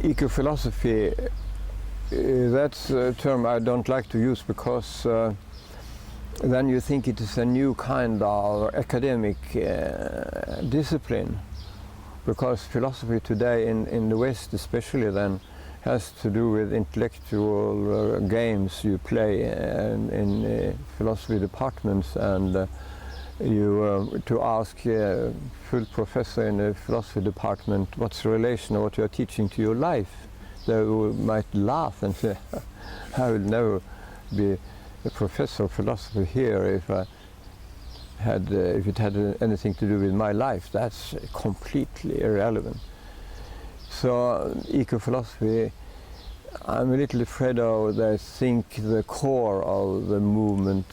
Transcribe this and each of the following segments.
Eco-philosophy, that's a term I don't like to use because then you think it is a new kind of academic discipline. Because philosophy today in the West especially then has to do with intellectual games you play in philosophy departments, and to ask a full professor in a philosophy department what's the relation of what you are teaching to your life, they might laugh and say, I will never be a professor of philosophy here if it had anything to do with my life. That's completely irrelevant. So eco-philosophy, I'm a little afraid of. They think the core of the movement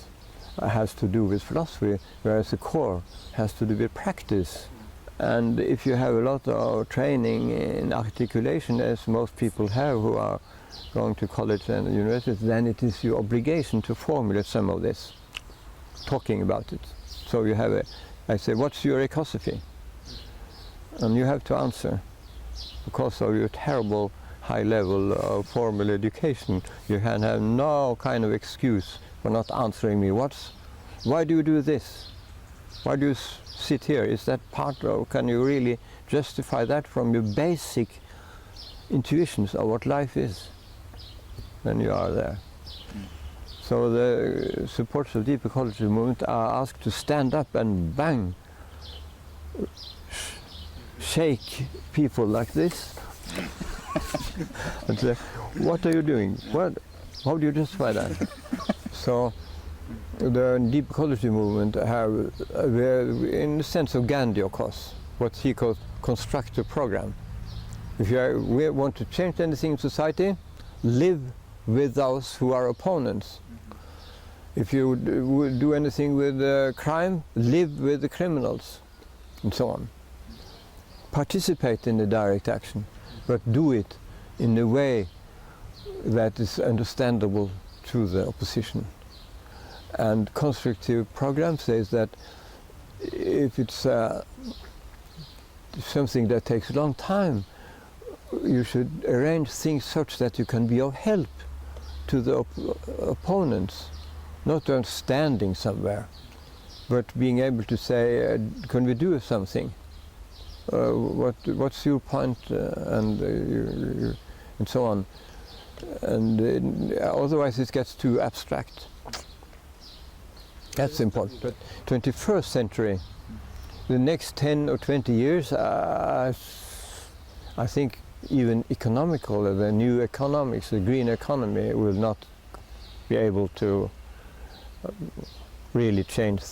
has to do with philosophy, whereas the core has to do with practice. And if you have a lot of training in articulation, as most people have who are going to college and university, then it is your obligation to formulate some of this, talking about it. So you have I say, what's your ecosophy? And you have to answer. Because of your terrible high level of formal education, you can have no kind of excuse for not answering me. Why do you do this? Why do you sit here? Is that part of, can you really justify that from your basic intuitions of what life is? Then you are there. So the supporters of deep ecology movement are asked to stand up and bang, shake people like this and say, what are you doing? How do you justify that? So the deep ecology movement have, in the sense of Gandhi, of course, what he calls constructive program. If we want to change anything in society, live with those who are opponents. If you do anything with crime, live with the criminals, and so on. Participate in the direct action, but do it in a way that is understandable to the opposition. And constructive program says that if it's something that takes a long time, you should arrange things such that you can be of help to the opponents. Not just standing somewhere, but being able to say, can we do something? What's your point? And so on. And otherwise it gets too abstract. That's important. But 21st century, the next 10 or 20 years, I think even economical, the new economics, the green economy will not be able to really change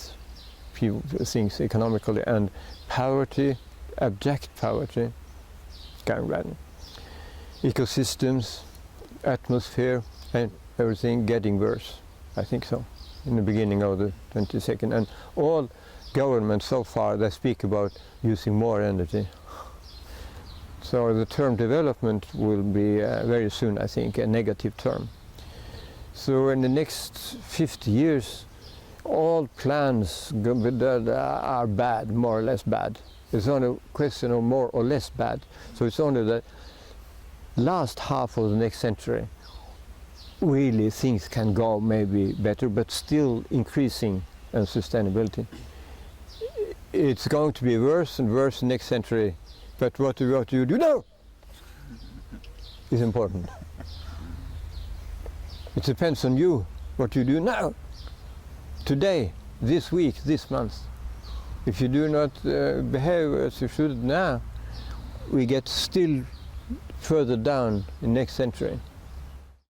things economically, and poverty, abject poverty, is going bad. Ecosystems, atmosphere, and everything getting worse. I think so, in the beginning of the 22nd. And all governments so far, they speak about using more energy. So the term development will be very soon, I think, a negative term. So in the next 50 years, all plans are bad, more or less bad. It's only a question of more or less bad. So it's only the last half of the next century, really things can go maybe better, but still increasing in sustainability. It's going to be worse and worse next century, but what do you do now is important. It depends on you, what you do now, today, this week, this month. If you do not behave as you should now, we get still further down in next century.